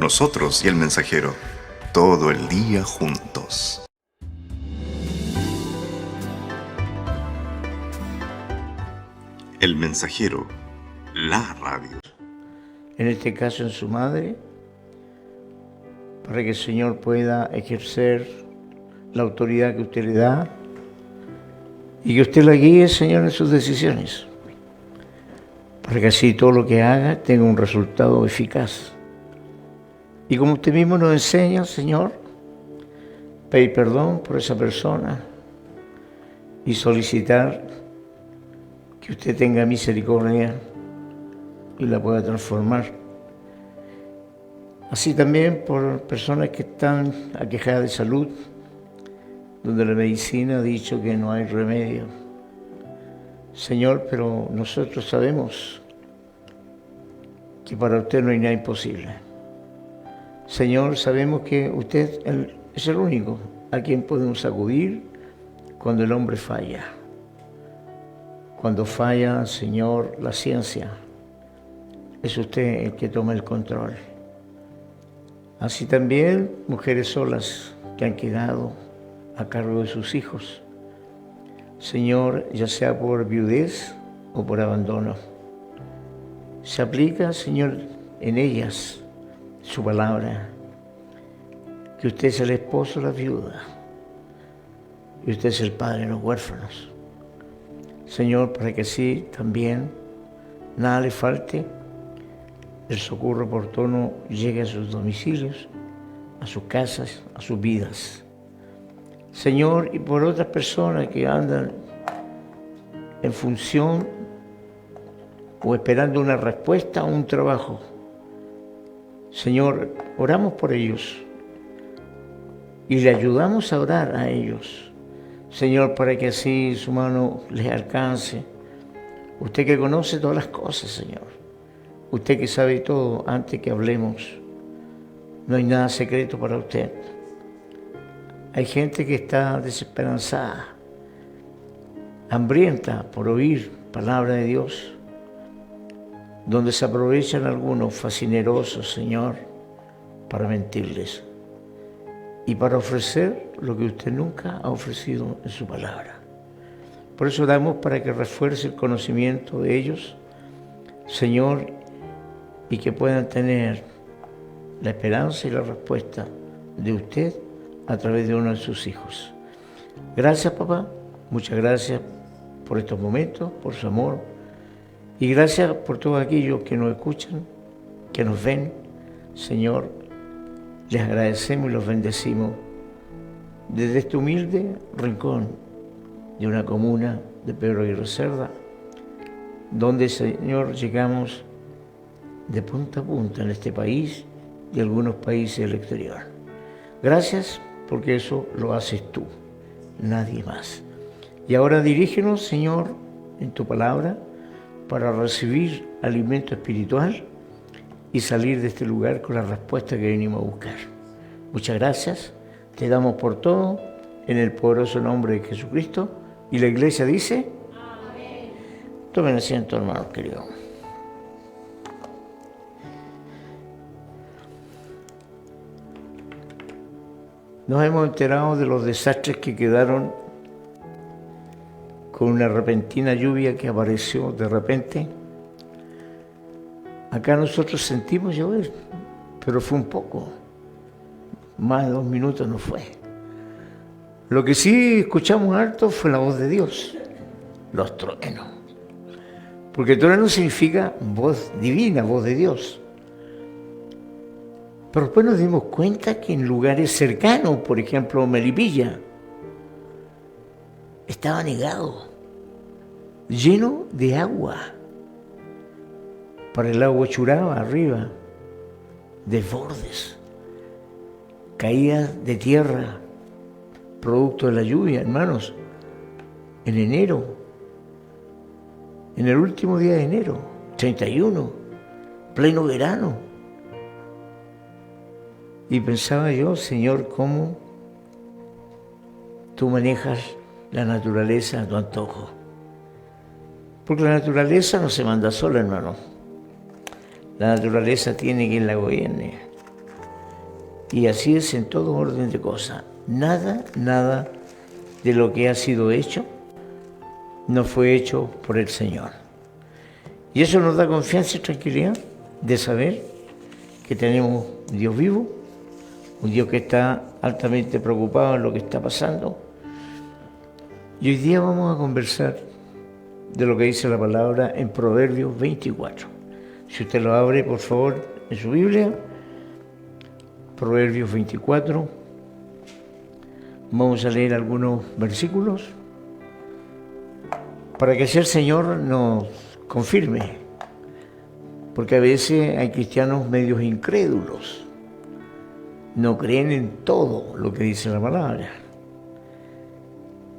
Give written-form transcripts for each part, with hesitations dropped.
Nosotros y el mensajero, todo el día juntos. El mensajero, la radio. En este caso en su madre, para que el Señor pueda ejercer la autoridad que usted le da y que usted la guíe, Señor, en sus decisiones, para que así todo lo que haga tenga un resultado eficaz. Y como usted mismo nos enseña, Señor, pedir perdón por esa persona y solicitar que usted tenga misericordia y la pueda transformar. Así también por personas que están aquejadas de salud, donde la medicina ha dicho que no hay remedio. Señor, pero nosotros sabemos que para usted no hay nada imposible. Señor, sabemos que usted es el único a quien podemos acudir cuando el hombre falla. Cuando falla, Señor, la ciencia, es usted el que toma el control. Así también mujeres solas que han quedado a cargo de sus hijos. Señor, ya sea por viudez o por abandono. Se aplica, Señor, en ellas su palabra, que usted es el esposo de la viuda y usted es el padre de los huérfanos. Señor, para que así también nada le falte, el socorro oportuno llegue a sus domicilios, a sus casas, a sus vidas. Señor, y por otras personas que andan en función o esperando una respuesta a un trabajo. Señor, oramos por ellos y le ayudamos a orar a ellos. Señor, para que así su mano les alcance. Usted que conoce todas las cosas, Señor. Usted que sabe todo antes que hablemos. No hay nada secreto para usted. Hay gente que está desesperanzada, hambrienta por oír palabra de Dios, donde se aprovechan algunos fascinerosos, Señor, para mentirles y para ofrecer lo que usted nunca ha ofrecido en su palabra. Por eso damos para que refuerce el conocimiento de ellos, Señor, y que puedan tener la esperanza y la respuesta de usted a través de uno de sus hijos. Gracias, papá. Muchas gracias por estos momentos, por su amor. Y gracias por todos aquellos que nos escuchan, que nos ven. Señor, les agradecemos y los bendecimos desde este humilde rincón de una comuna de Pedro Aguirre Cerda, donde, Señor, llegamos de punta a punta en este país y algunos países del exterior. Gracias, porque eso lo haces tú, nadie más. Y ahora dirígenos, Señor, en tu palabra, para recibir alimento espiritual y salir de este lugar con la respuesta que venimos a buscar. Muchas gracias, te damos por todo, en el poderoso nombre de Jesucristo. Y la iglesia dice, amén. Tomen asiento, hermanos queridos. Nos hemos enterado de los desastres que quedaron con una repentina lluvia que apareció de repente. Acá nosotros sentimos llover, pero fue un poco. Más de 2 minutos no fue. Lo que sí escuchamos harto fue la voz de Dios, los truenos. Porque trueno significa voz divina, voz de Dios. Pero después nos dimos cuenta que en lugares cercanos, por ejemplo Melipilla, estaba negado, lleno de agua. Para el agua churaba arriba, desbordes, caídas de tierra, producto de la lluvia, hermanos, en enero, en el último día de enero, 31, pleno verano. Y pensaba yo, Señor, cómo tú manejas la naturaleza a tu antojo. Porque la naturaleza no se manda sola, hermano. La naturaleza tiene quien la gobierne. Y así es en todo orden de cosas. Nada de lo que ha sido hecho no fue hecho por el Señor. Y eso nos da confianza y tranquilidad de saber que tenemos un Dios vivo, un Dios que está altamente preocupado en lo que está pasando. Y hoy día vamos a conversar de lo que dice la palabra en Proverbios 24. Si usted lo abre, por favor, en su Biblia, Proverbios 24. Vamos a leer algunos versículos para que así el Señor nos confirme, porque a veces hay cristianos medios incrédulos, no creen en todo lo que dice la palabra.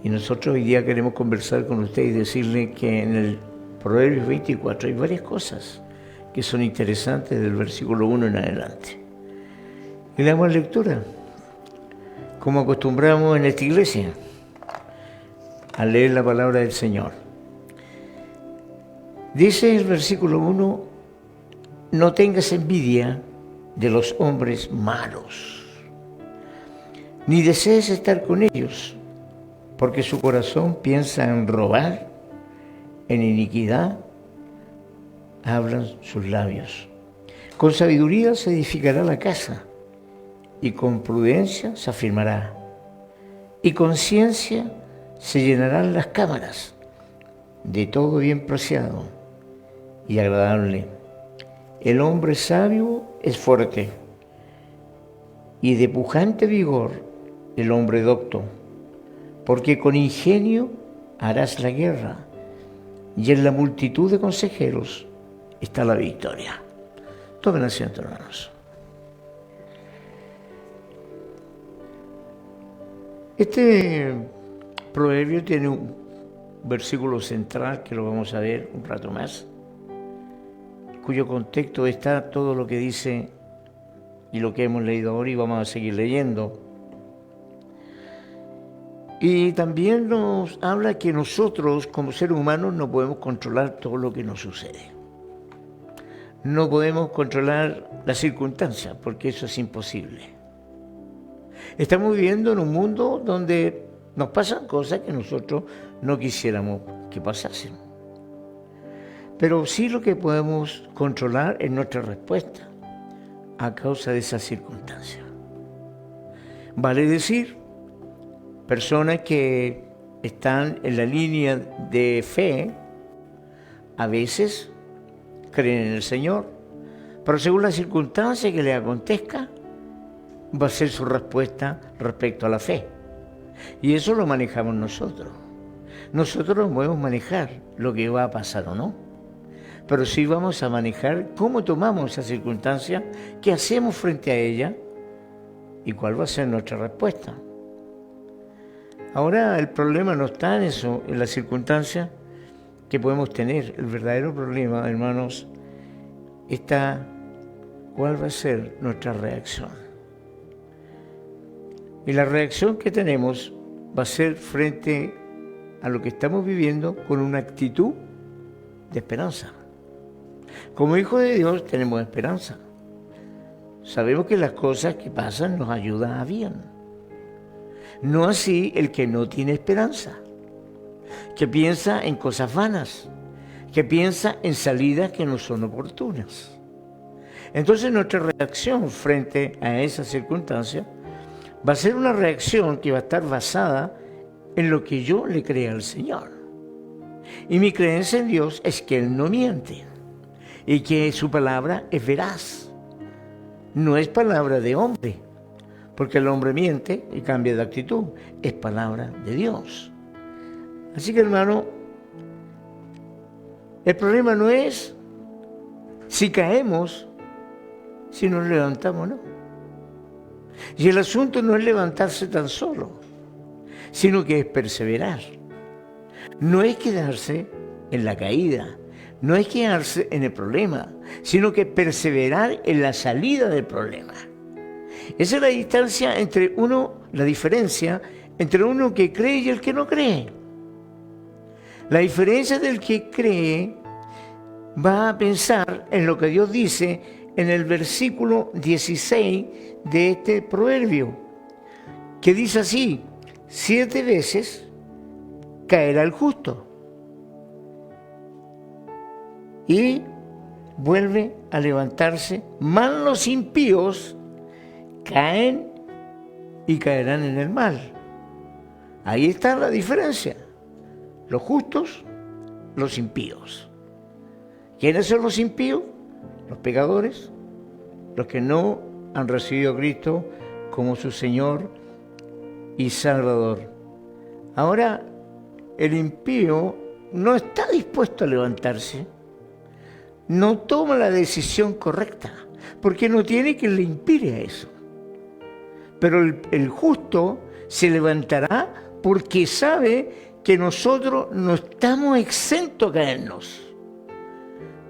Y nosotros hoy día queremos conversar con usted y decirle que en el Proverbios 24 hay varias cosas que son interesantes del versículo 1 en adelante. Y le damos lectura, como acostumbramos en esta iglesia, a leer la palabra del Señor. Dice el versículo 1, no tengas envidia de los hombres malos, ni desees estar con ellos, porque su corazón piensa en robar, en iniquidad hablan sus labios. Con sabiduría se edificará la casa, y con prudencia se afirmará, y con ciencia se llenarán las cámaras de todo bien preciado y agradable. El hombre sabio es fuerte, y de pujante vigor el hombre docto, porque con ingenio harás la guerra, y en la multitud de consejeros está la victoria. Tomen asiento, hermanos. Este proverbio tiene un versículo central que lo vamos a ver un rato más, cuyo contexto está todo lo que dice y lo que hemos leído ahora y vamos a seguir leyendo. Y también nos habla que nosotros como seres humanos no podemos controlar todo lo que nos sucede. No podemos controlar las circunstancias porque eso es imposible. Estamos viviendo en un mundo donde nos pasan cosas que nosotros no quisiéramos que pasasen. Pero sí lo que podemos controlar es nuestra respuesta a causa de esas circunstancias. Vale decir, personas que están en la línea de fe, a veces creen en el Señor, pero según la circunstancia que les acontezca, va a ser su respuesta respecto a la fe. Y eso lo manejamos nosotros. Nosotros no podemos manejar lo que va a pasar o no, pero sí vamos a manejar cómo tomamos esa circunstancia, qué hacemos frente a ella y cuál va a ser nuestra respuesta. Ahora el problema no está en eso, en la circunstancia que podemos tener. El verdadero problema, hermanos, está cuál va a ser nuestra reacción. Y la reacción que tenemos va a ser frente a lo que estamos viviendo con una actitud de esperanza. Como hijos de Dios tenemos esperanza. Sabemos que las cosas que pasan nos ayudan a bien. No así el que no tiene esperanza, que piensa en cosas vanas, que piensa en salidas que no son oportunas. Entonces nuestra reacción frente a esa circunstancia va a ser una reacción que va a estar basada en lo que yo le crea al Señor. Y mi creencia en Dios es que Él no miente y que su palabra es veraz. No es palabra de hombre, porque el hombre miente y cambia de actitud. Es palabra de Dios. Así que, hermano, el problema no es si caemos, si nos levantamos o no. Y el asunto no es levantarse tan solo, sino que es perseverar. No es quedarse en la caída, no es quedarse en el problema, sino que perseverar en la salida del problema. Esa es la distancia entre la diferencia entre uno que cree y el que no cree. La diferencia del que cree va a pensar en lo que Dios dice en el versículo 16 de este proverbio, que dice así: 7 veces caerá el justo y vuelve a levantarse, mas los impíos caen y caerán en el mal. Ahí está la diferencia: los justos, los impíos. ¿Quiénes son los impíos? Los pecadores, los que no han recibido a Cristo como su Señor y Salvador. Ahora, el impío no está dispuesto a levantarse, no toma la decisión correcta, porque no tiene quien le impide a eso. Pero el justo se levantará porque sabe que nosotros no estamos exentos a caernos.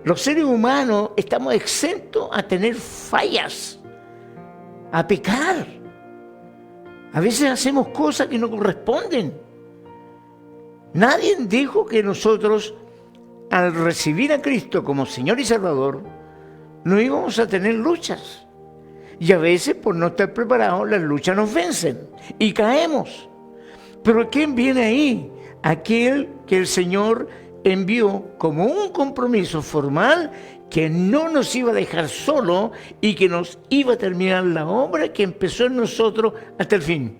Los seres humanos estamos exentos a tener fallas, a pecar. A veces hacemos cosas que no corresponden. Nadie dijo que nosotros, al recibir a Cristo como Señor y Salvador, no íbamos a tener luchas. Y a veces, por no estar preparados, las luchas nos vencen y caemos. Pero ¿quién viene ahí? Aquel que el Señor envió como un compromiso formal, que no nos iba a dejar solo y que nos iba a terminar la obra que empezó en nosotros hasta el fin.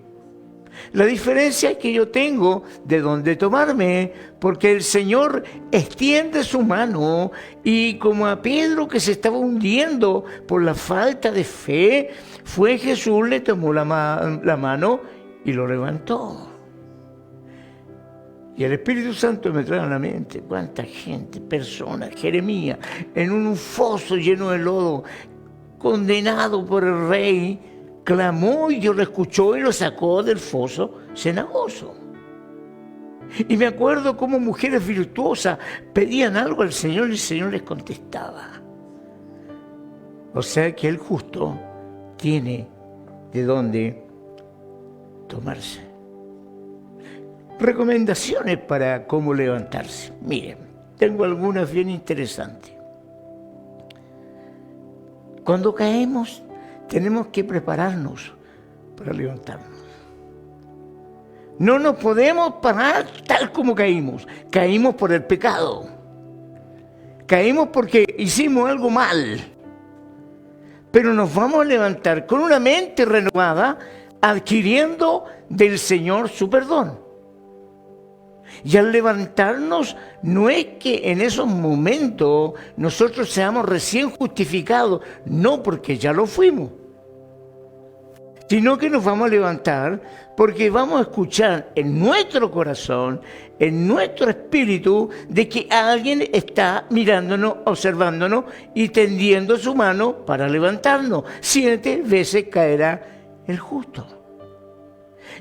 La diferencia es que yo tengo de dónde tomarme, porque el Señor extiende su mano y como a Pedro, que se estaba hundiendo por la falta de fe, fue Jesús, le tomó la mano y lo levantó. Y el Espíritu Santo me trae a la mente cuánta gente, personas, Jeremías, en un foso lleno de lodo, condenado por el rey, clamó y Dios lo escuchó y lo sacó del foso cenagoso. Y me acuerdo cómo mujeres virtuosas pedían algo al Señor y el Señor les contestaba. O sea que el justo tiene de dónde tomarse. Recomendaciones para cómo levantarse. Miren, tengo algunas bien interesantes. Cuando caemos, tenemos que prepararnos para levantarnos. No nos podemos parar tal como caímos. Caímos por el pecado. Caímos porque hicimos algo mal. Pero nos vamos a levantar con una mente renovada, adquiriendo del Señor su perdón. Y al levantarnos, no es que en esos momentos nosotros seamos recién justificados, no, porque ya lo fuimos, sino que nos vamos a levantar porque vamos a escuchar en nuestro corazón, en nuestro espíritu, de que alguien está mirándonos, observándonos y tendiendo su mano para levantarnos. 7 veces caerá el justo.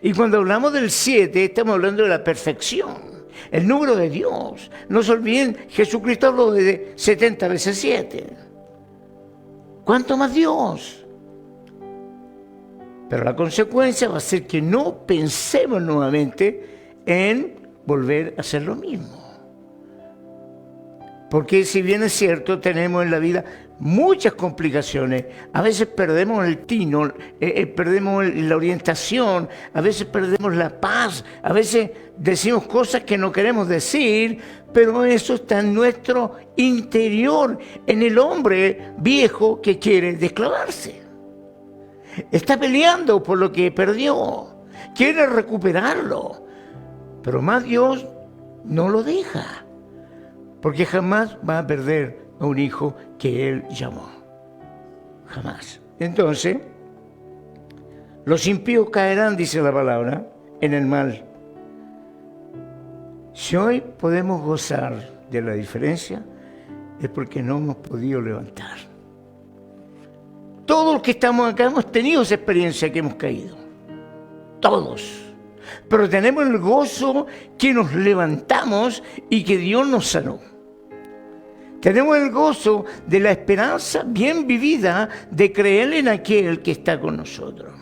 Y cuando hablamos del 7, estamos hablando de la perfección, el número de Dios. No se olviden, Jesucristo habló de 70 veces 7. ¿Cuánto más Dios? Pero la consecuencia va a ser que no pensemos nuevamente en volver a hacer lo mismo. Porque si bien es cierto, tenemos en la vida muchas complicaciones. A veces perdemos el tino, perdemos la orientación, a veces perdemos la paz, a veces decimos cosas que no queremos decir, pero eso está en nuestro interior, en el hombre viejo que quiere desclavarse. Está peleando por lo que perdió, quiere recuperarlo, pero más Dios no lo deja, porque jamás va a perder a un hijo que Él llamó. Jamás. Entonces, los impíos caerán, dice la palabra, en el mal. Si hoy podemos gozar de la diferencia, es porque no hemos podido levantar. Todos los que estamos acá hemos tenido esa experiencia que hemos caído. Todos. Pero tenemos el gozo que nos levantamos y que Dios nos sanó. Tenemos el gozo de la esperanza bien vivida de creer en aquel que está con nosotros.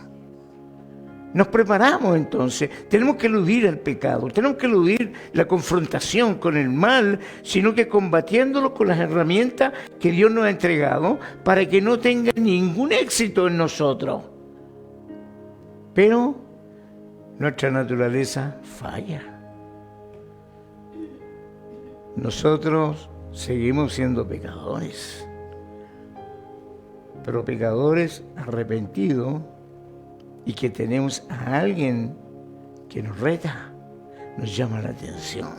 Nos preparamos entonces, tenemos que eludir el pecado, tenemos que eludir la confrontación con el mal, sino que combatiéndolo con las herramientas que Dios nos ha entregado para que no tenga ningún éxito en nosotros. Pero nuestra naturaleza falla. Nosotros seguimos siendo pecadores, pero pecadores arrepentidos y que tenemos a alguien que nos reta, nos llama la atención.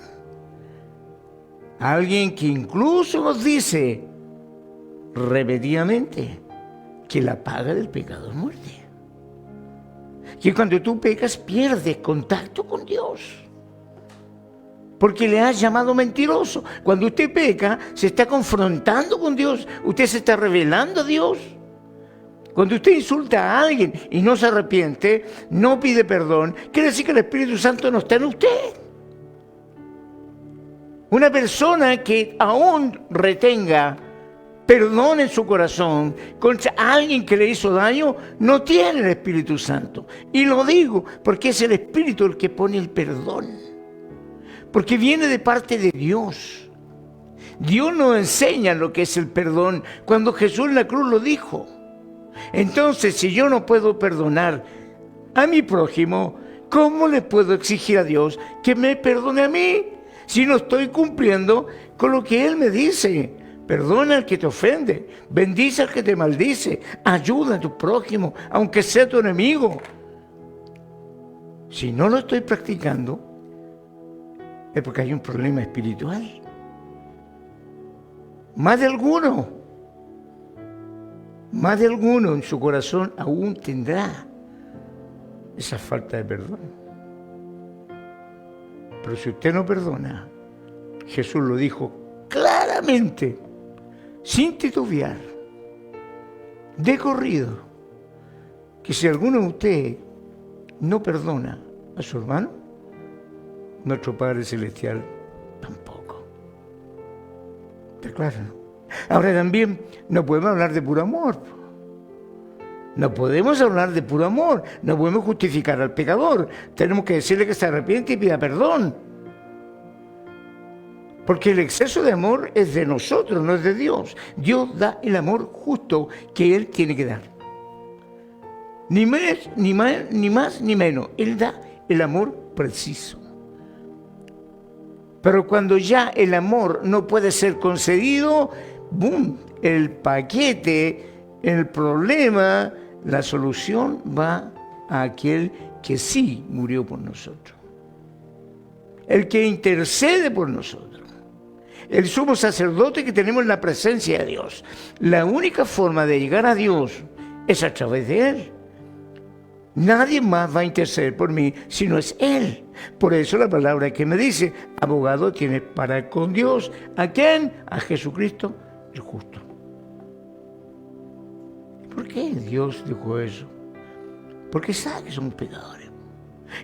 Alguien que incluso nos dice repetidamente que la paga del pecado es muerte. Que cuando tú pecas pierdes contacto con Dios, porque le has llamado mentiroso. Cuando usted peca, se está confrontando con Dios, usted se está revelando a Dios. Cuando usted insulta a alguien y no se arrepiente, no pide perdón, quiere decir que el Espíritu Santo no está en usted. Una persona que aún retenga perdón en su corazón contra alguien que le hizo daño, no tiene el Espíritu Santo. Y lo digo porque es el Espíritu el que pone el perdón. Porque viene de parte de Dios. Dios nos enseña lo que es el perdón cuando Jesús en la cruz lo dijo. Entonces, si yo no puedo perdonar a mi prójimo, ¿cómo le puedo exigir a Dios que me perdone a mí? Si no estoy cumpliendo con lo que Él me dice. Perdona al que te ofende, bendice al que te maldice, ayuda a tu prójimo, aunque sea tu enemigo. Si no lo estoy practicando, es porque hay un problema espiritual. Más de alguno en su corazón aún tendrá esa falta de perdón. Pero si usted no perdona, Jesús lo dijo claramente, sin titubear, de corrido, que si alguno de ustedes no perdona a su hermano, nuestro Padre Celestial tampoco. ¿Está claro? Ahora también no podemos hablar de puro amor. No podemos hablar de puro amor. No podemos justificar al pecador. Tenemos que decirle que se arrepiente y pida perdón. Porque el exceso de amor es de nosotros, no es de Dios. Dios da el amor justo que Él tiene que dar. Ni más ni menos. Él da el amor preciso. Pero cuando ya el amor no puede ser concedido, ¡boom!, el paquete, el problema, la solución va a aquel que sí murió por nosotros. El que intercede por nosotros. El sumo sacerdote que tenemos en la presencia de Dios. La única forma de llegar a Dios es a través de Él. Nadie más va a interceder por mí si no es Él. Por eso la palabra que me dice, abogado tienes para con Dios. ¿A quién? A Jesucristo, el justo. ¿Por qué Dios dijo eso? Porque sabe que somos pecadores.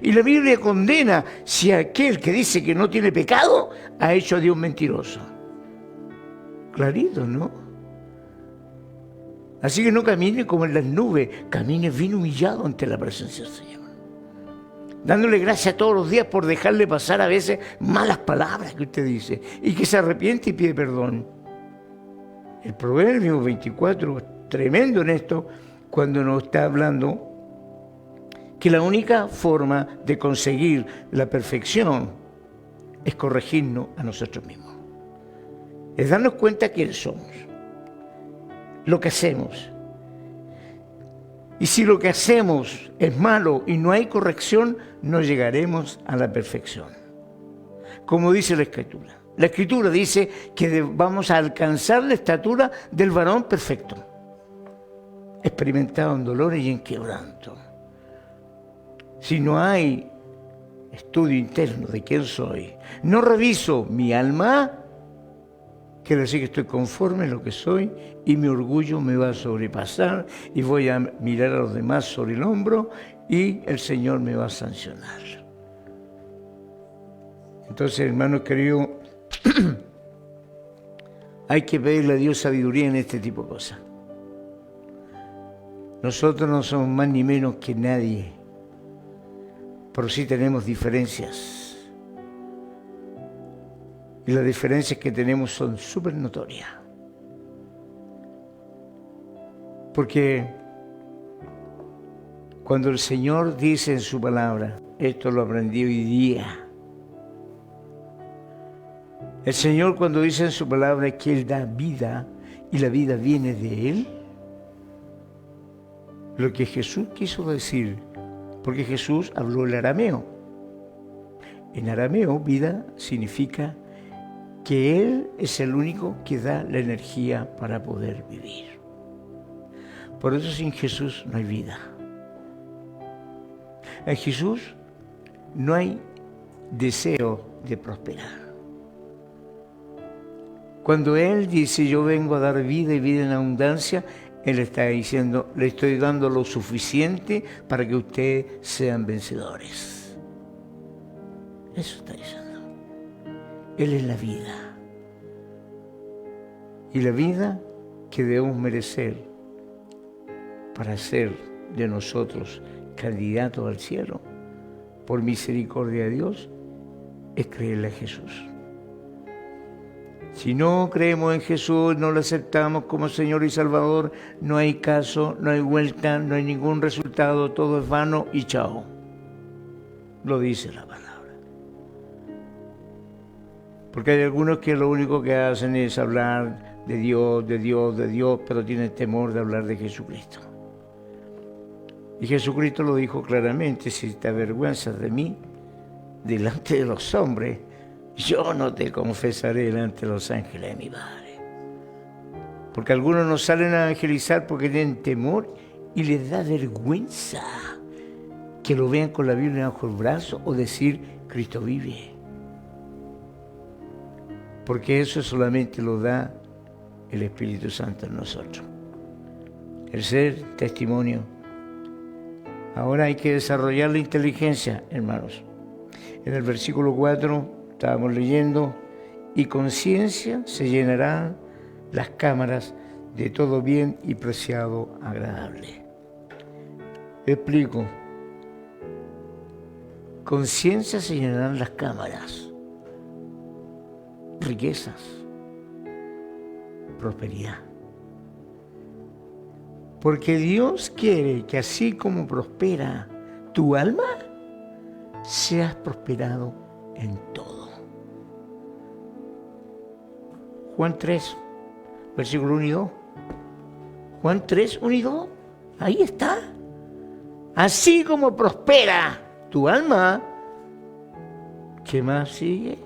Y la Biblia condena si aquel que dice que no tiene pecado ha hecho a Dios mentiroso. Clarito, ¿no? Así que no camine como en las nubes, camine bien humillado ante la presencia del Señor. Dándole gracias todos los días por dejarle pasar a veces malas palabras que usted dice y que se arrepiente y pide perdón. El Proverbio 24 es tremendo en esto cuando nos está hablando que la única forma de conseguir la perfección es corregirnos a nosotros mismos. Es darnos cuenta quiénes somos, lo que hacemos. Y si lo que hacemos es malo y no hay corrección, no llegaremos a la perfección. Como dice la Escritura. La Escritura dice que vamos a alcanzar la estatura del varón perfecto, experimentado en dolores y en quebranto. Si no hay estudio interno de quién soy, no reviso mi alma, quiere decir que estoy conforme en lo que soy y mi orgullo me va a sobrepasar y voy a mirar a los demás sobre el hombro y el Señor me va a sancionar. Entonces, hermanos queridos, hay que pedirle a Dios sabiduría en este tipo de cosas. Nosotros no somos más ni menos que nadie. pero sí tenemos diferencias. Y las diferencias que tenemos son súper notorias. Porque cuando el Señor dice en su palabra, esto lo aprendí hoy día, el Señor cuando dice en su palabra que Él da vida y la vida viene de Él, lo que Jesús quiso decir, porque Jesús habló el arameo. En arameo, vida significa que Él es el único que da la energía para poder vivir. Por eso sin Jesús no hay vida. En Jesús no hay deseo de prosperar. Cuando Él dice, yo vengo a dar vida y vida en abundancia, Él está diciendo, le estoy dando lo suficiente para que ustedes sean vencedores. Eso está diciendo. Él es la vida. Y la vida que debemos merecer para ser de nosotros candidatos al cielo, por misericordia de Dios, es creerle a Jesús. Si no creemos en Jesús, no lo aceptamos como Señor y Salvador, no hay caso, no hay vuelta, no hay ningún resultado, todo es vano y chao. Lo dice la palabra. Porque hay algunos que lo único que hacen es hablar de Dios, de Dios, de Dios, pero tienen temor de hablar de Jesucristo. Y Jesucristo lo dijo claramente, si te avergüenzas de mí, delante de los hombres, yo no te confesaré delante de los ángeles de mi Padre. Porque algunos no salen a evangelizar porque tienen temor y les da vergüenza que lo vean con la Biblia bajo el brazo o decir, Cristo vive. Porque eso solamente lo da el Espíritu Santo en nosotros. El ser testimonio. Ahora hay que desarrollar la inteligencia, hermanos. En el versículo 4 estábamos leyendo, y con ciencia se llenarán las cámaras de todo bien y preciado agradable. Explico. Con ciencia se llenarán las cámaras. Riquezas. Prosperidad. Porque Dios quiere que así como prospera tu alma, seas prosperado en todo. Juan 3, versículo 1 y 2. Juan 3, 1 y 2. Ahí está. Así como prospera tu alma, ¿qué más sigue?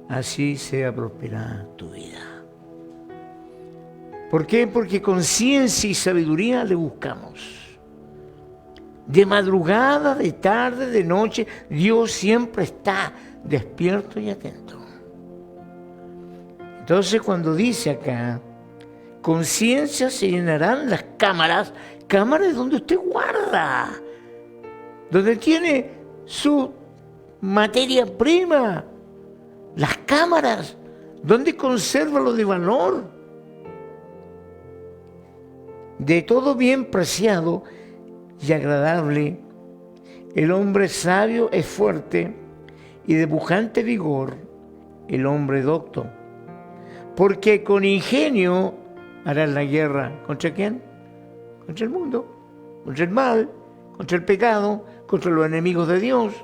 Así sea prosperada tu vida. ¿Por qué? Porque con ciencia y sabiduría le buscamos. De madrugada, de tarde, de noche, Dios siempre está despierto y atento. Entonces cuando dice acá, con ciencia se llenarán las cámaras, cámaras donde usted guarda, donde tiene su materia prima, las cámaras, donde conserva lo de valor. De todo bien preciado y agradable, el hombre sabio es fuerte y de pujante vigor el hombre docto. Porque con ingenio harán la guerra. ¿Contra quién? Contra el mundo, contra el mal, contra el pecado, contra los enemigos de Dios.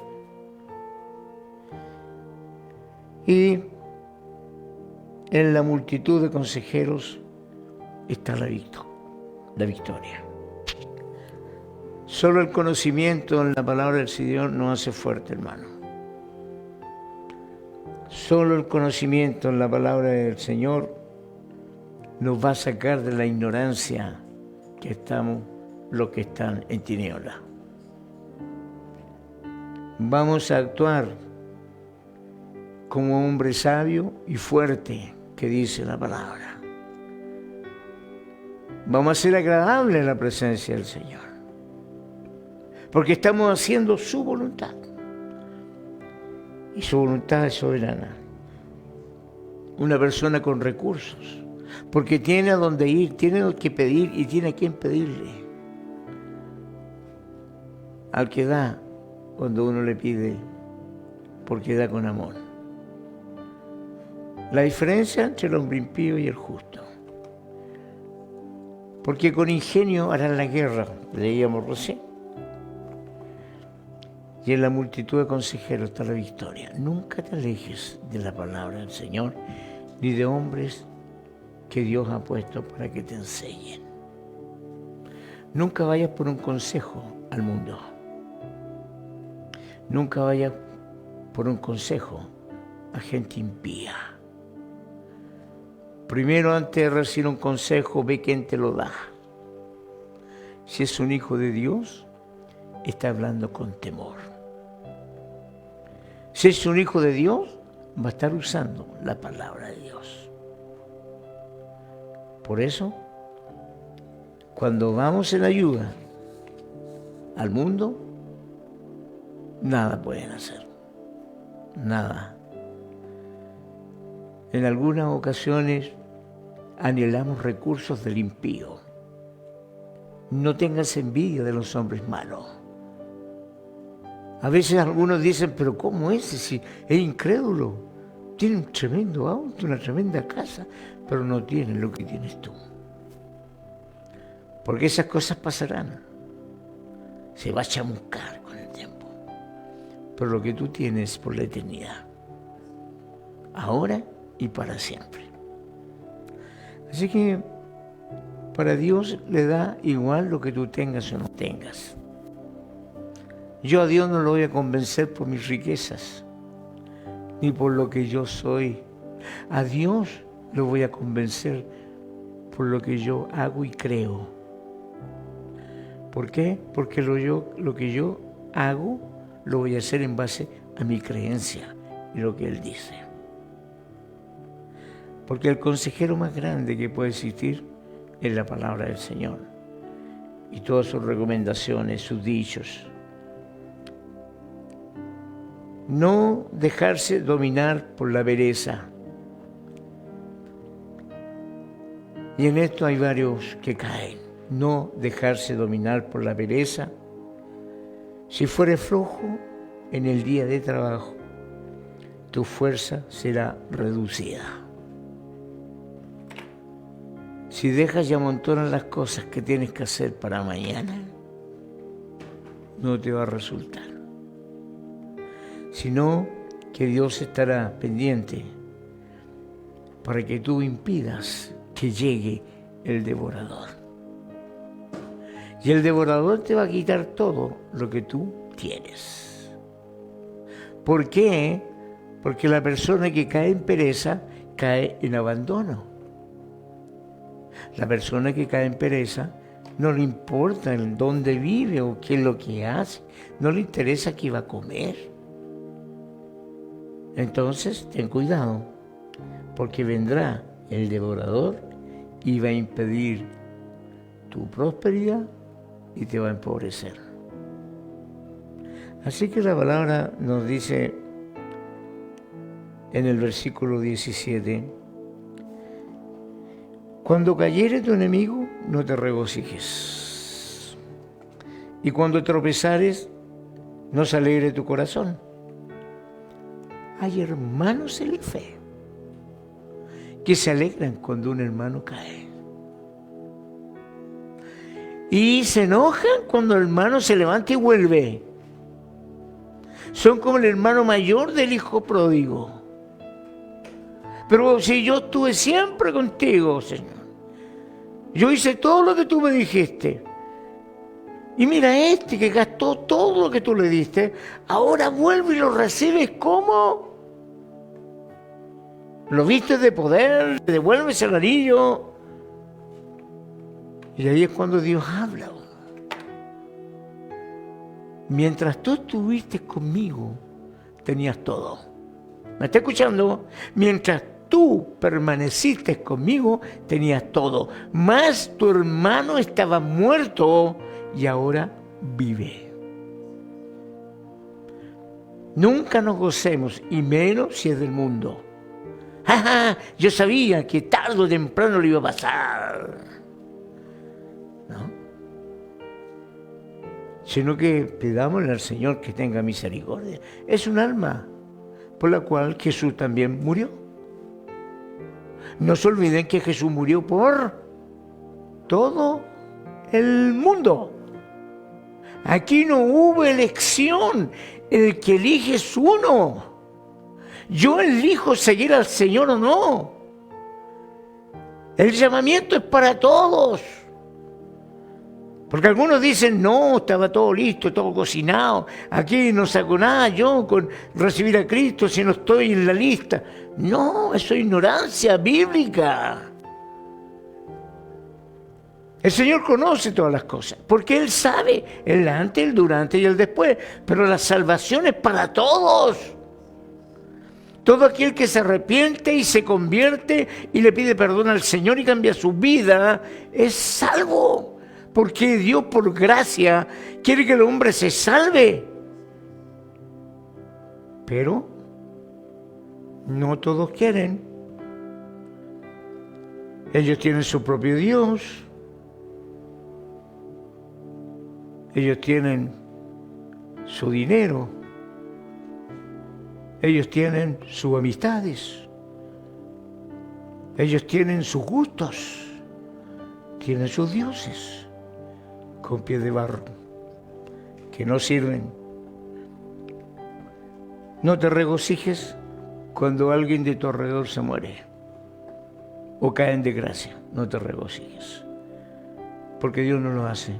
Y en la multitud de consejeros está la victoria. Solo el conocimiento en la palabra del Señor nos hace fuerte, hermano. Solo el conocimiento en la palabra del Señor nos va a sacar de la ignorancia que estamos los que están en tinieblas. Vamos a actuar como hombre sabio y fuerte que dice la palabra. Vamos a ser agradables en la presencia del Señor, porque estamos haciendo su voluntad. Y su voluntad es soberana. Una persona con recursos, porque tiene a dónde ir, tiene que pedir y tiene a quién pedirle. Al que da cuando uno le pide, porque da con amor. La diferencia entre el hombre impío y el justo. Porque con ingenio harán la guerra, leíamos recién. Y en la multitud de consejeros está la victoria. Nunca te alejes de la palabra del Señor, ni de hombres que Dios ha puesto para que te enseñen. Nunca vayas por un consejo al mundo. Nunca vayas por un consejo a gente impía. Primero, antes de recibir un consejo, ve quién te lo da. Si es un hijo de Dios, está hablando con temor. Si es un hijo de Dios, va a estar usando la palabra de Dios. Por eso, cuando vamos en ayuda al mundo, nada pueden hacer. Nada. En algunas ocasiones anhelamos recursos del impío. No tengas envidia de los hombres malos. A veces algunos dicen, pero ¿cómo es? Si es incrédulo, tiene un tremendo auto, una tremenda casa, pero no tiene lo que tienes tú. Porque esas cosas pasarán. Se va a chamuscar con el tiempo. Pero lo que tú tienes por la eternidad. Ahora y para siempre. Así que para Dios le da igual lo que tú tengas o no tengas. Yo a Dios no lo voy a convencer por mis riquezas, ni por lo que yo soy. A Dios lo voy a convencer por lo que yo hago y creo. ¿Por qué? Porque lo que yo hago lo voy a hacer en base a mi creencia y lo que Él dice. Porque el consejero más grande que puede existir es la palabra del Señor y todas sus recomendaciones, sus dichos. No dejarse dominar por la pereza. Y en esto hay varios que caen. No dejarse dominar por la pereza. Si fueres flojo en el día de trabajo, tu fuerza será reducida. Si dejas y amontonas las cosas que tienes que hacer para mañana, no te va a resultar. Sino que Dios estará pendiente para que tú impidas que llegue el devorador. Y el devorador te va a quitar todo lo que tú tienes. ¿Por qué? Porque la persona que cae en pereza cae en abandono. La persona que cae en pereza no le importa en dónde vive o qué es lo que hace, no le interesa qué va a comer. Entonces, ten cuidado, porque vendrá el devorador y va a impedir tu prosperidad y te va a empobrecer. Así que la palabra nos dice en el versículo 17, cuando cayere tu enemigo, no te regocijes. Y cuando tropezares, no se alegre tu corazón. Hay hermanos en la fe que se alegran cuando un hermano cae. Y se enojan cuando el hermano se levanta y vuelve. Son como el hermano mayor del hijo pródigo. Pero si yo estuve siempre contigo, Señor. Yo hice todo lo que tú me dijiste. Y mira este que gastó todo lo que tú le diste, ahora vuelve y lo recibes ¿cómo? Lo vistes de poder, te devuelves el anillo. Y ahí es cuando Dios habla. Mientras tú estuviste conmigo, tenías todo. ¿Me está escuchando? Mientras tú permaneciste conmigo, tenías todo. Mas tu hermano estaba muerto y ahora vive. Nunca nos gocemos, y menos si es del mundo. ¡Ja! Yo sabía que tarde o temprano le iba a pasar. ¿No? sino que pidámosle al Señor que tenga misericordia. Es un alma por la cual Jesús también murió. No se olviden que Jesús murió por todo el mundo. Aquí no hubo elección, el que elige es uno. Yo elijo seguir al Señor o no. El llamamiento es para todos. Porque algunos dicen, no, estaba todo listo, todo cocinado. Aquí no saco nada yo con recibir a Cristo si no estoy en la lista. No, eso es ignorancia bíblica. El Señor conoce todas las cosas, porque Él sabe el antes, el durante y el después. Pero la salvación es para todos. Todo aquel que se arrepiente y se convierte y le pide perdón al Señor y cambia su vida, es salvo. Porque Dios, por gracia, quiere que el hombre se salve. Pero no todos quieren. Ellos tienen su propio Dios. Ellos tienen su dinero. Ellos tienen sus amistades. Ellos tienen sus gustos. Tienen sus dioses con pies de barro que no sirven. No te regocijes cuando alguien de tu alrededor se muere o cae en desgracia. No te regocijes, porque Dios no lo hace.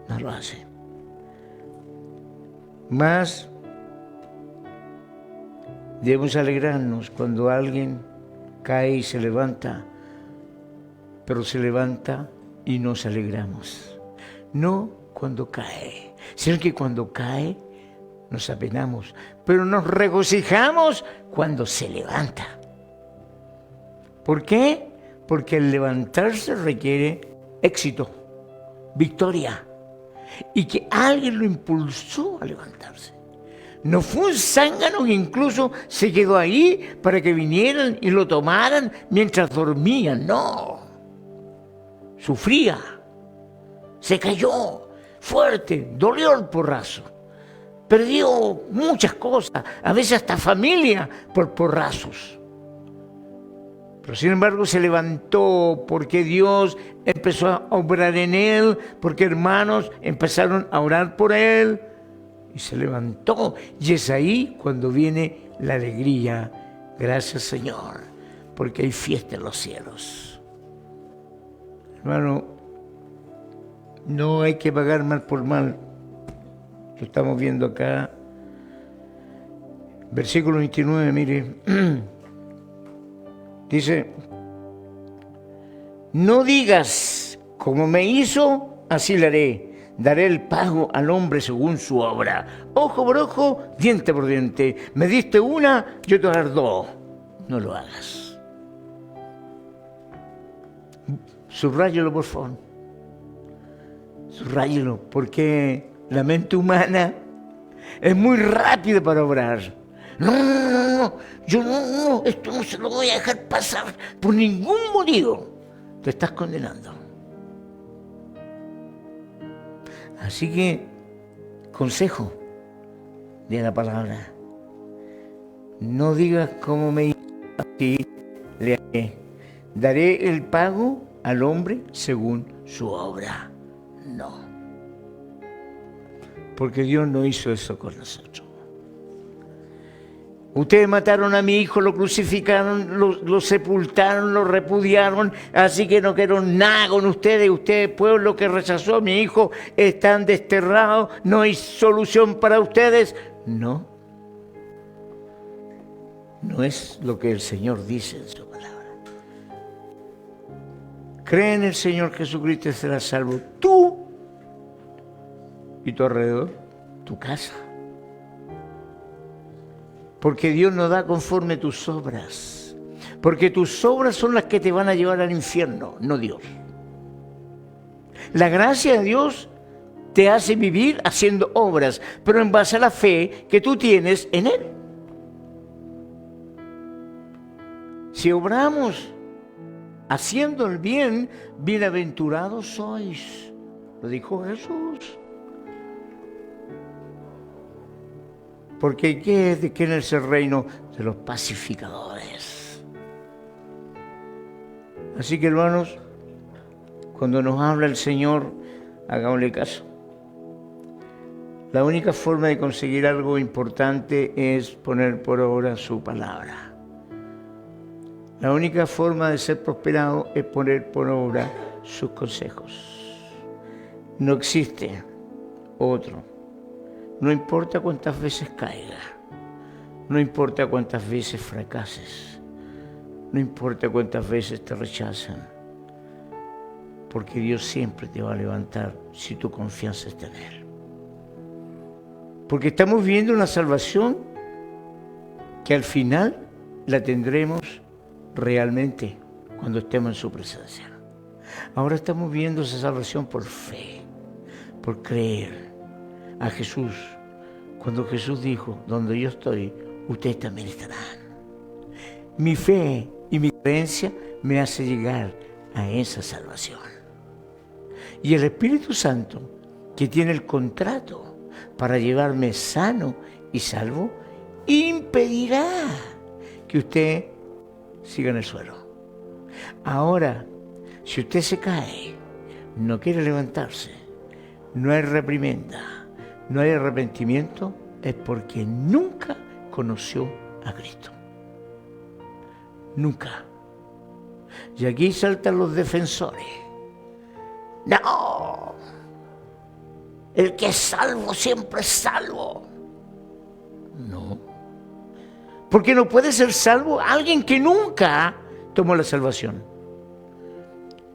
No lo hace. Más debemos alegrarnos cuando alguien cae y se levanta, pero se levanta y nos alegramos. No cuando cae, sino que cuando cae nos apenamos, pero nos regocijamos cuando se levanta. ¿Por qué? Porque el levantarse requiere éxito, victoria, y que alguien lo impulsó a levantarse. No fue un zángano que incluso se quedó ahí para que vinieran y lo tomaran mientras dormían. No. Sufría, se cayó fuerte, dolió el porrazo, perdió muchas cosas, a veces hasta familia por porrazos. Pero sin embargo se levantó porque Dios empezó a obrar en él, porque hermanos empezaron a orar por él y se levantó. Y es ahí cuando viene la alegría. Gracias, Señor, porque hay fiesta en los cielos. Hermano, no hay que pagar mal por mal. Lo estamos viendo acá. Versículo 29, mire. Dice, no digas, como me hizo, así le haré. Daré el pago al hombre según su obra. Ojo por ojo, diente por diente. Me diste una, yo te voy a dar dos. No lo hagas. Subráyelo, por favor. Subráyelo, porque la mente humana es muy rápida para obrar. No, yo no, esto no se lo voy a dejar pasar por ningún motivo. Te estás condenando. Así que, consejo de la palabra, no digas como me hizo, así le haré. Daré el pago al hombre según su obra. No. Porque Dios no hizo eso con nosotros. Ustedes mataron a mi hijo, lo crucificaron, lo sepultaron, lo repudiaron, así que no quiero nada con ustedes. Ustedes, pueblo que rechazó a mi hijo, están desterrados, no hay solución para ustedes. No. No es lo que el Señor dice en su palabra. Cree en el Señor Jesucristo y serás salvo tú y tu alrededor, tu casa. Porque Dios no da conforme tus obras. Porque tus obras son las que te van a llevar al infierno, no Dios. La gracia de Dios te hace vivir haciendo obras, pero en base a la fe que tú tienes en Él. Si obramos haciendo el bien, bienaventurados sois lo dijo Jesús. Porque ¿de quién es el reino? De los pacificadores. Así que, hermanos, cuando nos habla el Señor, hagámosle caso. La única forma de conseguir algo importante es poner por obra su palabra. La única forma de ser prosperado es poner por obra sus consejos. No existe otro. No importa cuántas veces caiga, no importa cuántas veces fracases, no importa cuántas veces te rechazan, porque Dios siempre te va a levantar si tu confianza está en Él. Porque estamos viendo una salvación que al final la tendremos realmente cuando estemos en su presencia. Ahora estamos viendo esa salvación por fe, por creer a Jesús. Cuando Jesús dijo, donde yo estoy, ustedes también estarán. Mi fe y mi creencia me hace llegar a esa salvación. Y el Espíritu Santo, que tiene el contrato para llevarme sano y salvo, impedirá que usted siga en el suelo. Ahora, si usted se cae, no quiere levantarse, no hay reprimenda, no hay arrepentimiento, es porque nunca conoció a Cristo. Nunca. Y aquí saltan los defensores. ¡No! El que es salvo siempre es salvo. No. Porque no puede ser salvo alguien que nunca tomó la salvación.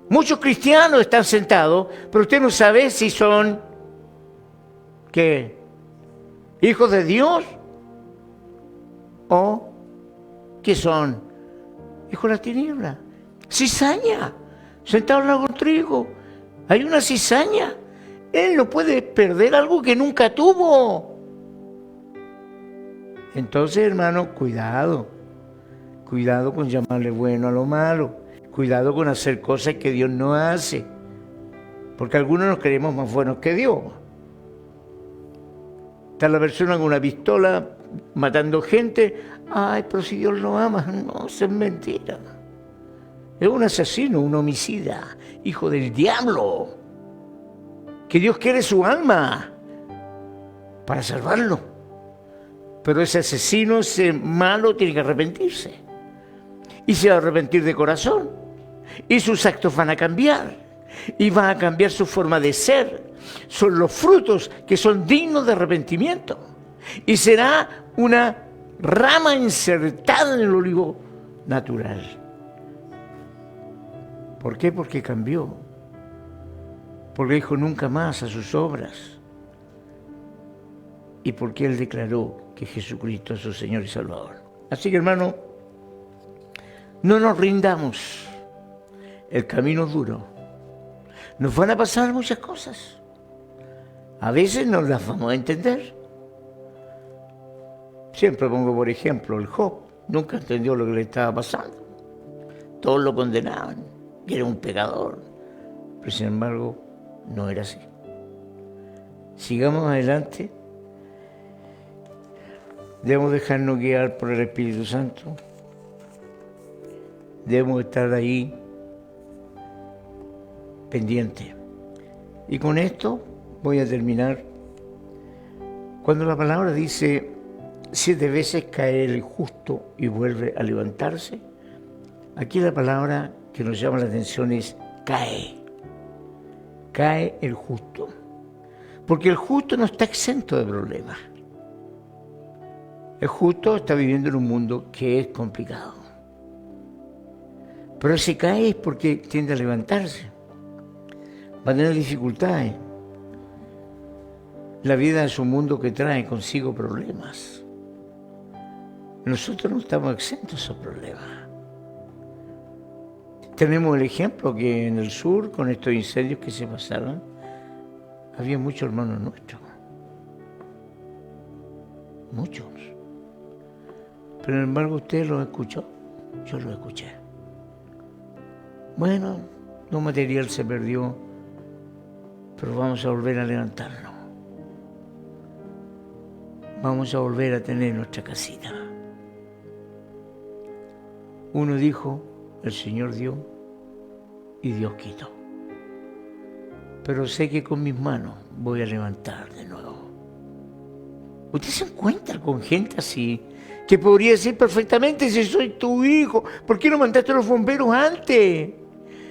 Muchos cristianos están sentados, pero usted no sabe si son, ¿qué? ¿Hijos de Dios? ¿O qué son? Hijos de la tiniebla. Cizaña, sentado al lado del trigo. Hay una cizaña. Él no puede perder algo que nunca tuvo. Entonces, hermano, cuidado. Cuidado con llamarle bueno a lo malo. Cuidado con hacer cosas que Dios no hace. Porque algunos nos creemos más buenos que Dios. Está la persona con una pistola matando gente. Ay, pero si Dios lo ama. No, eso es mentira. Es un asesino, un homicida, hijo del diablo. Que Dios quiere su alma para salvarlo. Pero ese asesino, ese malo, tiene que arrepentirse. Y se va a arrepentir de corazón. Y sus actos van a cambiar. Y va a cambiar su forma de ser. Son los frutos que son dignos de arrepentimiento. Y será una rama insertada en el olivo natural. ¿Por qué? Porque cambió. Porque dijo nunca más a sus obras. Y porque Él declaró que Jesucristo es su Señor y Salvador. Así que, hermano, no nos rindamos. El camino es duro. Nos van a pasar muchas cosas. A veces no las vamos a entender. Siempre pongo por ejemplo el Job. Nunca entendió lo que le estaba pasando. Todos lo condenaban. Que era un pecador. Pero sin embargo, no era así. Sigamos adelante. Debemos dejarnos guiar por el Espíritu Santo. Debemos estar ahí pendientes. Y con esto voy a terminar. Cuando la palabra dice 7 veces cae el justo y vuelve a levantarse, aquí la palabra que nos llama la atención es cae. Cae el justo. Porque el justo no está exento de problemas. El justo está viviendo en un mundo que es complicado. Pero si cae es porque tiende a levantarse. Va a tener dificultades. La vida es un mundo que trae consigo problemas. Nosotros no estamos exentos de esos problemas. Tenemos el ejemplo que en el sur, con estos incendios que se pasaron, había muchos hermanos nuestros. Muchos. Pero sin embargo usted los escuchó, yo los escuché. Bueno, lo material se perdió, pero vamos a volver a levantarnos. Vamos a volver a tener nuestra casita. Uno dijo, el Señor dio y Dios quitó. Pero sé que con mis manos voy a levantar de nuevo. Usted se encuentra con gente así, que podría decir perfectamente, si soy tu hijo, ¿por qué no mandaste a los bomberos antes?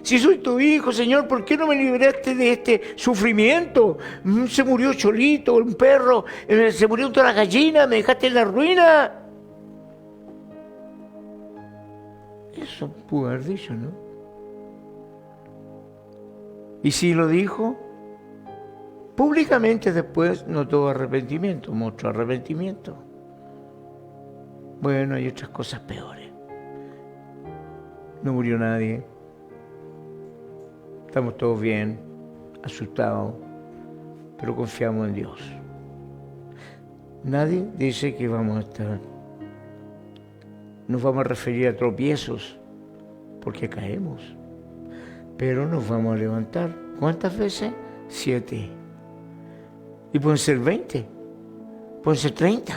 Si soy tu hijo, Señor, ¿por qué no me libraste de este sufrimiento? Se murió Cholito, un perro, se murió toda la gallina, me dejaste en la ruina. Eso pudo haber dicho, ¿no? Y si lo dijo, públicamente después notó arrepentimiento, mostró arrepentimiento. Bueno, hay otras cosas peores. No murió nadie. Estamos todos bien, asustados, pero confiamos en Dios. Nadie dice que vamos a estar. Nos vamos a referir a tropiezos, porque caemos. Pero nos vamos a levantar. ¿Cuántas veces? 7. Y pueden ser 20, pueden ser 30.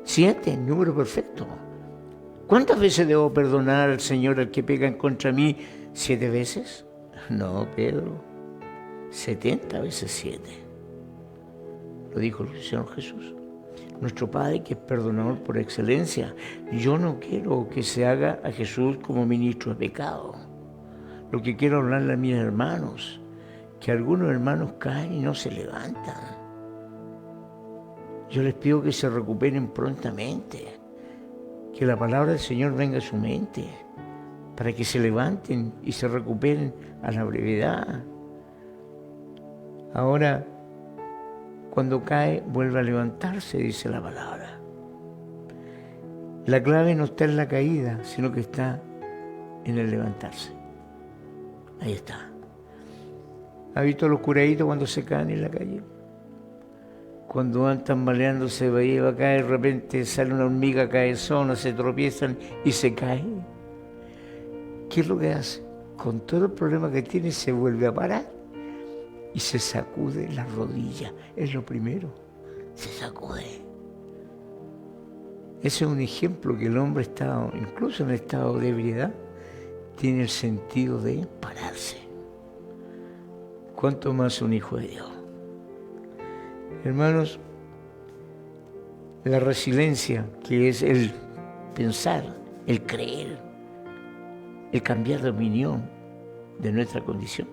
7, número perfecto. ¿Cuántas veces debo perdonar al Señor al que pega en contra mí? 7 veces. No, Pedro. 70 veces 7. Lo dijo el Señor Jesús. Nuestro Padre, que es perdonador por excelencia. Yo no quiero que se haga a Jesús como ministro de pecado. Lo que quiero hablarle a mis hermanos, que algunos hermanos caen y no se levantan. Yo les pido que se recuperen prontamente, que la palabra del Señor venga a su mente, para que se levanten y se recuperen a la brevedad. Ahora, cuando cae, vuelve a levantarse, dice la palabra. La clave no está en la caída, sino que está en el levantarse. Ahí está. ¿Ha visto a los curaditos cuando se caen en la calle? Cuando van tambaleándose, va a caer, de repente sale una hormiga caezona, se tropiezan y se cae. ¿Qué es lo que hace? Con todo el problema que tiene, se vuelve a parar y se sacude la rodilla. Es lo primero. Se sacude. Ese es un ejemplo que el hombre está, incluso en estado de ebriedad, tiene el sentido de pararse. ¿Cuánto más un hijo de Dios? Hermanos, la resiliencia, que es el pensar, el creer, el cambiar de opinión de nuestra condición,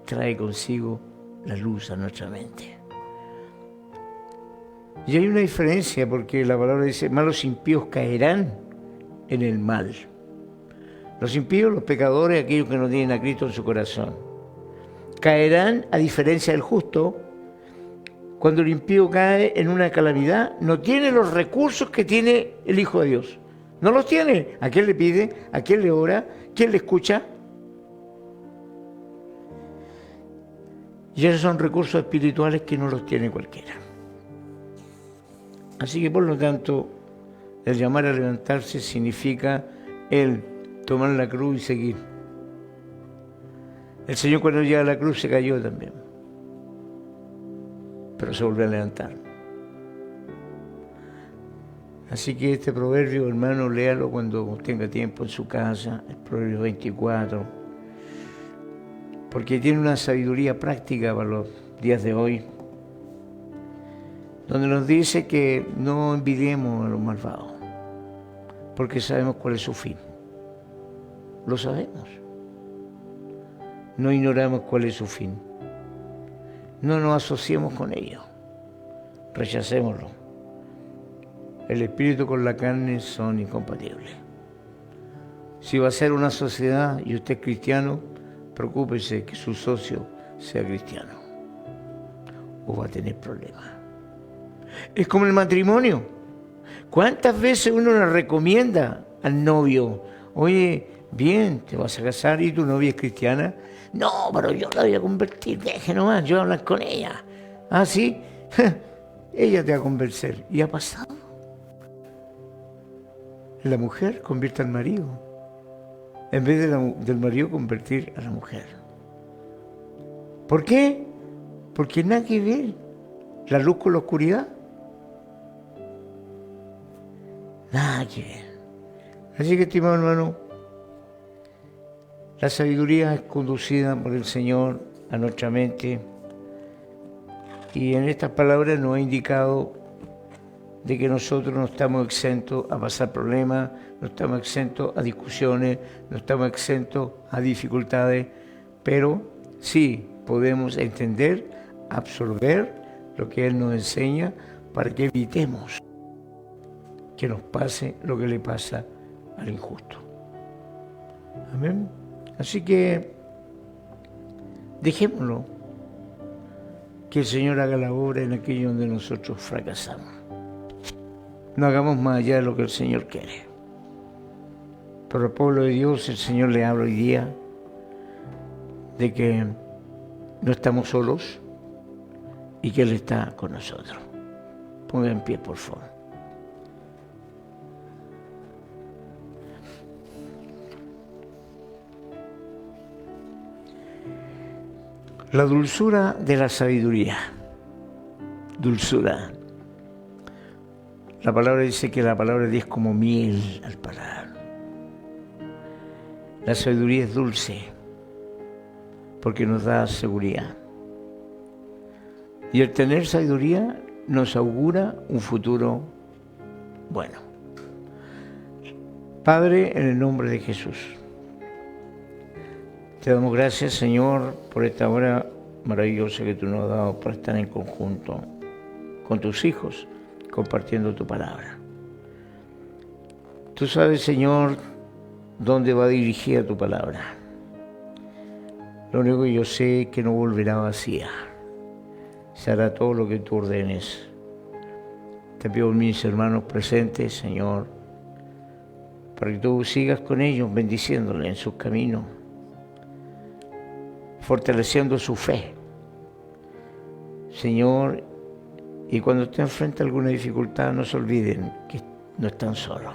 trae consigo la luz a nuestra mente. Y hay una diferencia, porque la palabra dice, malos impíos caerán en el mal. Los impíos, los pecadores, aquellos que no tienen a Cristo en su corazón, caerán, a diferencia del justo. Cuando el impío cae en una calamidad, no tiene los recursos que tiene el Hijo de Dios. No los tiene. ¿A quién le pide? ¿A quién le ora? ¿Quién le escucha? Y esos son recursos espirituales que no los tiene cualquiera. Así que, por lo tanto, el llamar a levantarse significa el tomar la cruz y seguir. El Señor, cuando llega a la cruz, se cayó también, pero se volvió a levantar. Así que este proverbio, hermano, léalo cuando tenga tiempo en su casa, el proverbio 24, porque tiene una sabiduría práctica para los días de hoy, donde nos dice que no envidiemos a los malvados, porque sabemos cuál es su fin. Lo sabemos. No ignoramos cuál es su fin. No nos asociemos con ellos. Rechacémoslo. El espíritu con la carne son incompatibles. Si va a ser una sociedad y usted es cristiano, preocúpese que su socio sea cristiano, o va a tener problemas. Es como el matrimonio. ¿Cuántas veces uno le recomienda al novio, oye, bien, te vas a casar y tu novia es cristiana? No, pero yo la voy a convertir, deje nomás, yo voy a hablar con ella. Ah, sí, ella te va a convencer. Y ha pasado. La mujer convierte al marido, en vez del marido convertir a la mujer. ¿Por qué? Porque nada que ver la luz con la oscuridad. Nada que ver. Así que, estimado hermano, la sabiduría es conducida por el Señor a nuestra mente, y en estas palabras nos ha indicado de que nosotros no estamos exentos a pasar problemas, no estamos exentos a discusiones, no estamos exentos a dificultades, pero sí podemos entender, absorber lo que Él nos enseña para que evitemos que nos pase lo que le pasa al injusto. Amén. Así que dejémoslo, que el Señor haga la obra en aquello donde nosotros fracasamos. No hagamos más allá de lo que el Señor quiere. Pero al pueblo de Dios el Señor le habla hoy día de que no estamos solos y que Él está con nosotros. Ponga en pie, por favor. La dulzura de la sabiduría. Dulzura. La palabra dice que la palabra de Dios es como miel al paladar. La sabiduría es dulce porque nos da seguridad. Y el tener sabiduría nos augura un futuro bueno. Padre, en el nombre de Jesús, te damos gracias, Señor, por esta hora maravillosa que tú nos has dado para estar en conjunto con tus hijos, compartiendo tu palabra. Tú sabes, Señor, dónde va dirigida tu palabra. Lo único que yo sé es que no volverá vacía. Se hará todo lo que tú ordenes. Te pido por mis hermanos presentes, Señor, para que tú sigas con ellos, bendiciéndoles en sus caminos, fortaleciendo su fe, Señor, y cuando estén frente a alguna dificultad no se olviden que no están solos.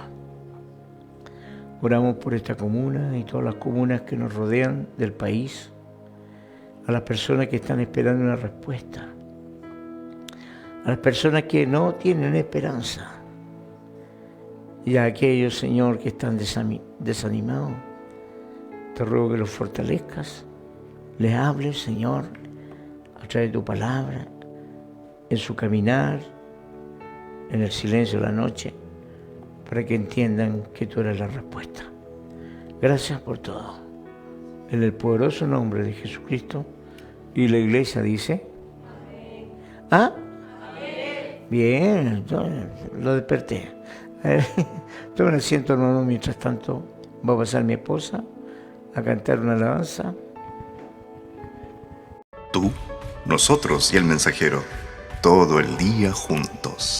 Oramos por esta comuna y todas las comunas que nos rodean del país, a las personas que están esperando una respuesta, a las personas que no tienen esperanza, y a aquellos, Señor, que están desanimados. Te ruego que los fortalezcas, les hables, Señor, a través de tu palabra, en su caminar, en el silencio de la noche, para que entiendan que tú eres la respuesta. Gracias por todo. En el poderoso nombre de Jesucristo. Y la iglesia dice, amén. ¿Ah? Amén. Bien, lo desperté. Toma un asiento, hermano, mientras tanto va a pasar mi esposa a cantar una alabanza. Tú, nosotros y el mensajero, todo el día juntos.